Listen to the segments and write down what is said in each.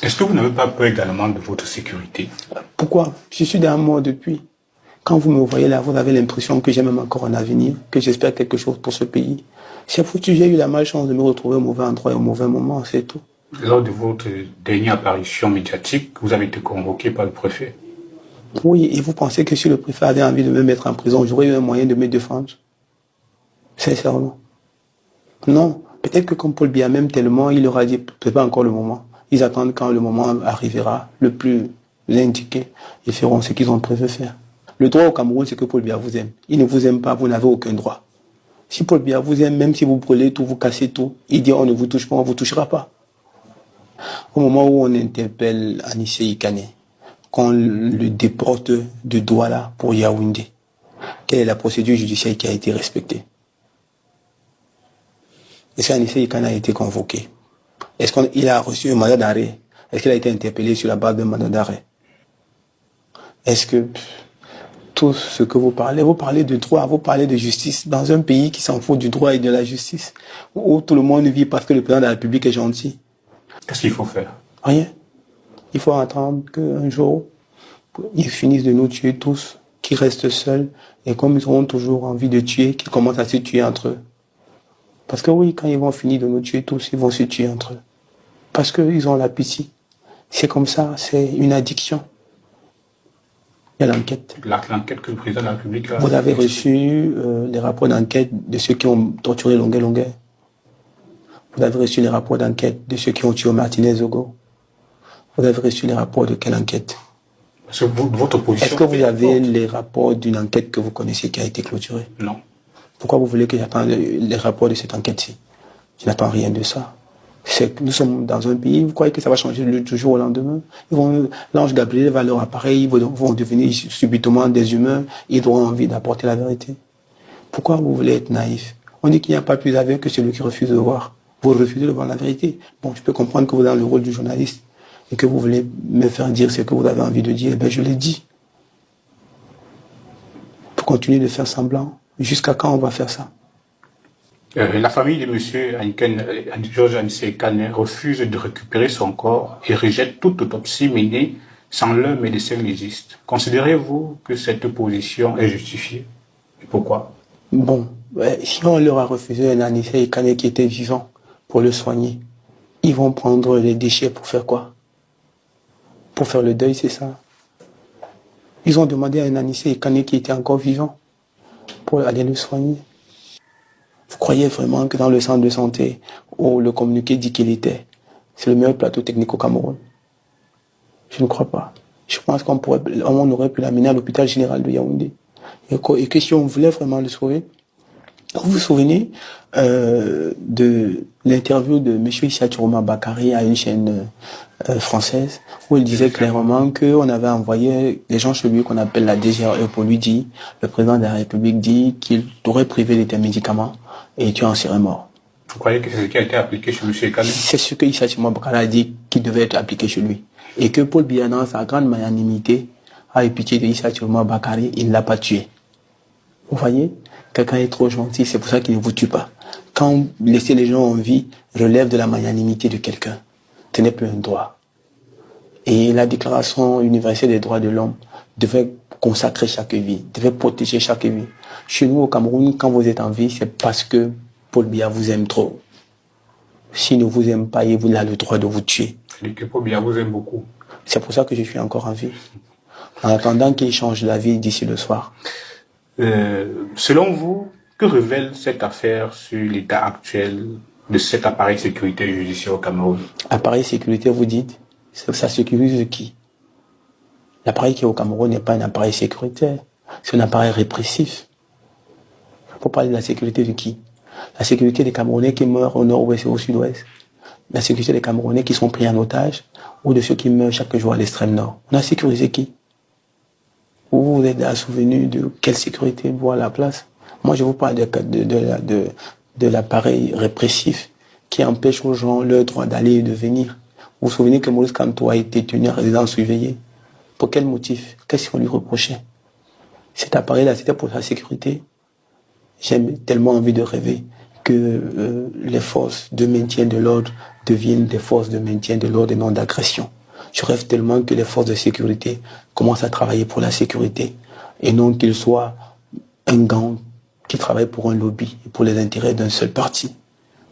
Est-ce que vous n'avez pas peur également de votre sécurité? Pourquoi? Je suis dans un mort depuis. Quand vous me voyez là, vous avez l'impression que j'ai même encore un avenir, que j'espère quelque chose pour ce pays. C'est foutu, j'ai eu la malchance de me retrouver au mauvais endroit et au mauvais moment, c'est tout. Lors de votre dernière apparition médiatique, vous avez été convoqué par le préfet. Oui, et vous pensez que si le préfet avait envie de me mettre en prison, j'aurais eu un moyen de me défendre? Sincèrement. Non. Peut-être que comme Paul Biya même tellement, il aura dit, c'est pas encore le moment. Ils attendent quand le moment arrivera, le plus indiqué. Ils feront ce qu'ils ont prévu faire. Le droit au Cameroun, c'est que Paul Biya vous aime. Il ne vous aime pas, vous n'avez aucun droit. Si Paul Biya vous aime, même si vous brûlez tout, vous cassez tout, il dit on ne vous touche pas, on ne vous touchera pas. Au moment où on interpelle Anissé Ikane, qu'on le déporte de Douala pour Yaoundé, quelle est la procédure judiciaire qui a été respectée? Est-ce qu'Anissé Ikane a été convoqué? Est-ce qu'il a reçu un mandat d'arrêt? Est-ce qu'il a été interpellé sur la base d'un mandat d'arrêt? Est-ce que tout ce que vous parlez de droit, vous parlez de justice, dans un pays qui s'en fout du droit et de la justice, où tout le monde vit parce que le président de la République est gentil? Qu'est-ce qu'il faut faire? Rien. Il faut attendre qu'un jour, ils finissent de nous tuer tous, qu'ils restent seuls, et comme ils auront toujours envie de tuer, qu'ils commencent à se tuer entre eux. Parce que oui, quand ils vont finir de nous tuer tous, ils vont se tuer entre eux. Parce qu'ils ont la pitié. C'est comme ça, c'est une addiction. Il y a l'enquête. L'enquête que le président de la République a... Vous avez reçu les rapports d'enquête de ceux qui ont torturé Longuet. Vous avez reçu les rapports d'enquête de ceux qui ont tué Martinez Zogo. Vous avez reçu les rapports de quelle enquête? Parce que votre position... Est-ce que vous avez les rapports d'une enquête que vous connaissez qui a été clôturée? Non. Pourquoi vous voulez que j'attende les rapports de cette enquête-ci? Je n'attends rien de ça. Nous sommes dans un pays, vous croyez que ça va changer du jour au lendemain? L'ange Gabriel va leur appareil, ils vont devenir subitement des humains, ils auront envie d'apporter la vérité. Pourquoi vous voulez être naïf? On dit qu'il n'y a pas plus aveugle que celui qui refuse de voir. Vous refusez de voir la vérité. Bon, je peux comprendre que vous êtes dans le rôle du journaliste et que vous voulez me faire dire ce que vous avez envie de dire. Ben, je l'ai dit. Pour continuer de faire semblant. Jusqu'à quand on va faire ça? La famille de M. Georges Anissé Ikane refuse de récupérer son corps et rejette toute autopsie menée sans leur médecin légiste. Considérez-vous que cette position est justifiée? Et pourquoi? Bon, si on leur a refusé un Anissé Ikane qui était vivant pour le soigner, ils vont prendre les déchets pour faire quoi? Pour faire le deuil, c'est ça? Ils ont demandé à un Anissé Ikane qui était encore vivant pour aller le soigner. Vous croyez vraiment que dans le centre de santé où le communiqué dit qu'il était, c'est le meilleur plateau technique au Cameroun? Je ne crois pas. Je pense qu'on aurait pu l'amener à l'hôpital général de Yaoundé. Et que si on voulait vraiment le sauver, vous vous souvenez de l'interview de M. Issa Chiroma Bakary à une chaîne française où il disait clairement qu'on avait envoyé des gens chez lui qu'on appelle la DGRE pour lui dire, le président de la République dit qu'il t'aurait privé de tes médicaments et tu en serais mort. Vous croyez que c'est ce qui a été appliqué chez M. Ikane? C'est ce que Issa Chiroma Bakary a dit qu'il devait être appliqué chez lui. Et que Paul Biya, dans sa grande magnanimité, a eu pitié de Issa Chiroma Bakary, il ne l'a pas tué. Vous voyez? Quelqu'un est trop gentil, c'est pour ça qu'il ne vous tue pas. Quand laisser les gens en vie relève de la magnanimité de quelqu'un, ce n'est plus un droit. Et la Déclaration universelle des droits de l'homme devait consacrer chaque vie, devait protéger chaque vie. Chez nous, au Cameroun, quand vous êtes en vie, c'est parce que Paul Biya vous aime trop. S'il ne vous aime pas, il a le droit de vous tuer. C'est que Paul Biya vous aime beaucoup. C'est pour ça que je suis encore en vie. En attendant qu'il change la vie d'ici le soir. Selon vous, que révèle cette affaire sur l'état actuel de cet appareil sécurité judiciaire au Cameroun? Appareil sécurité, vous dites? Ça sécurise qui? L'appareil qui est au Cameroun n'est pas un appareil sécuritaire. C'est un appareil répressif. Pour parler de la sécurité de qui? La sécurité des Camerounais qui meurent au nord-ouest et au sud-ouest. La sécurité des Camerounais qui sont pris en otage ou de ceux qui meurent chaque jour à l'extrême nord. On a sécurisé qui? Vous êtes à souvenir de quelle sécurité voit la place? Moi, je vous parle de l'appareil répressif qui empêche aux gens leur droit d'aller et de venir. Vous vous souvenez que Maurice Kamto a été tenu en résidence surveillée? Pour quel motif? Qu'est-ce qu'on lui reprochait? Cet appareil-là, c'était pour sa sécurité. J'ai tellement envie de rêver que les forces de maintien de l'ordre deviennent des forces de maintien de l'ordre et non d'agression. Je rêve tellement que les forces de sécurité commencent à travailler pour la sécurité et non qu'ils soient un gang qui travaille pour un lobby et pour les intérêts d'un seul parti.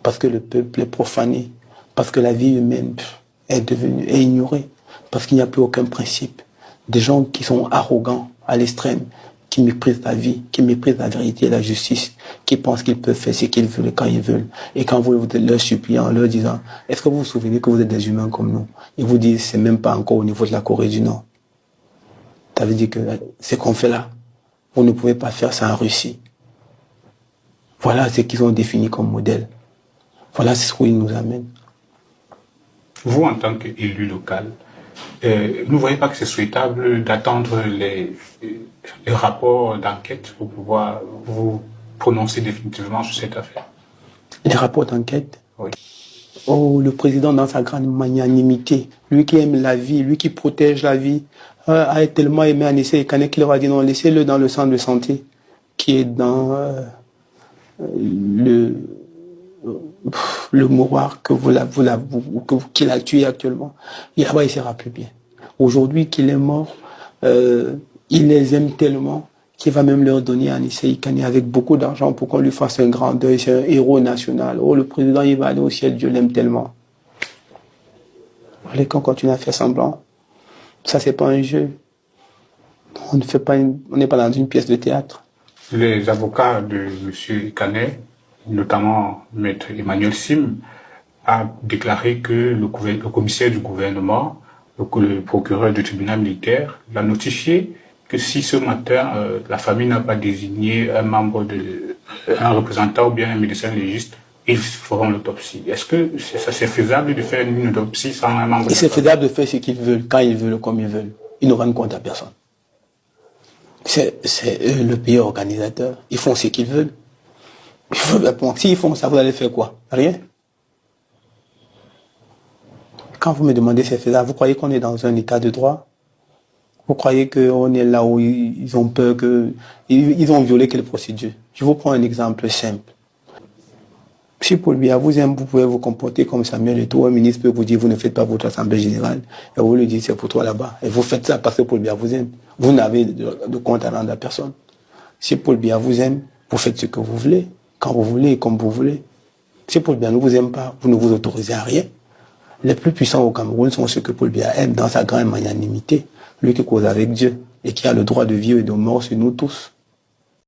Parce que le peuple est profané, parce que la vie humaine est ignorée, parce qu'il n'y a plus aucun principe. Des gens qui sont arrogants à l'extrême, qui méprisent la vie, qui méprisent la vérité et la justice, qui pensent qu'ils peuvent faire ce qu'ils veulent quand ils veulent. Et quand vous leur suppliez en leur disant « Est-ce que vous vous souvenez que vous êtes des humains comme nous ?» Ils vous disent « C'est même pas encore au niveau de la Corée du Nord. » Ça veut dire que ce qu'on fait là, vous ne pouvez pas faire ça en Russie. Voilà ce qu'ils ont défini comme modèle. Voilà ce où ils nous amènent. Vous, en tant qu'élu local, ne voyez pas que c'est souhaitable d'attendre les rapports d'enquête pour pouvoir vous prononcer définitivement sur cette affaire? Les rapports d'enquête? Oui. Oh, le président, dans sa grande magnanimité, lui qui aime la vie, lui qui protège la vie, a tellement aimé Anissé Ekane qu'il leur a dit non, laissez-le dans le centre de santé qui est dans le mouroir qu'il a tué actuellement. Et là-bas, il ne sera plus bien. Aujourd'hui qu'il est mort, il les aime tellement qu'il va même leur donner à Anissé Ekane avec beaucoup d'argent pour qu'on lui fasse un grand deuil. C'est un héros national. Oh, le président, il va aller au ciel, Dieu l'aime tellement. Allez, qu'on continue à faire semblant. Ça, c'est pas un jeu. On n'est pas dans une pièce de théâtre. Les avocats de M. Ekane, notamment Maître Emmanuel Sim, a déclaré que le commissaire du gouvernement, le procureur du tribunal militaire, l'a notifié que si ce matin, la famille n'a pas désigné un représentant ou bien un médecin légiste, ils feront l'autopsie. Est-ce que c'est faisable de faire une autopsie sans un membre de la famille? C'est faisable de faire ce qu'ils veulent, quand ils veulent, comme ils veulent. Ils ne rendent compte à personne. C'est eux le pays organisateur. Ils font ce qu'ils veulent. S'ils font ça, vous allez faire quoi? Rien. Quand vous me demandez si c'est faisable, vous croyez qu'on est dans un état de droit? Vous croyez qu'on est là où ils ont peur ils ont violé quelle procédure? Je vous prends un exemple simple. Si Paul Biya vous aime, vous pouvez vous comporter comme Samuel Eto'o, un ministre peut vous dire vous ne faites pas votre assemblée générale, et vous lui dites c'est pour toi là-bas. Et vous faites ça parce que Paul Biya vous aime. Vous n'avez de compte à rendre à personne. Si Paul Biya vous aime, vous faites ce que vous voulez, quand vous voulez et comme vous voulez. Si Paul Biya ne vous aime pas, vous ne vous autorisez à rien. Les plus puissants au Cameroun sont ceux que Paul Biya aime dans sa grande magnanimité. Lui qui cause avec Dieu et qui a le droit de vie et de mort sur nous tous.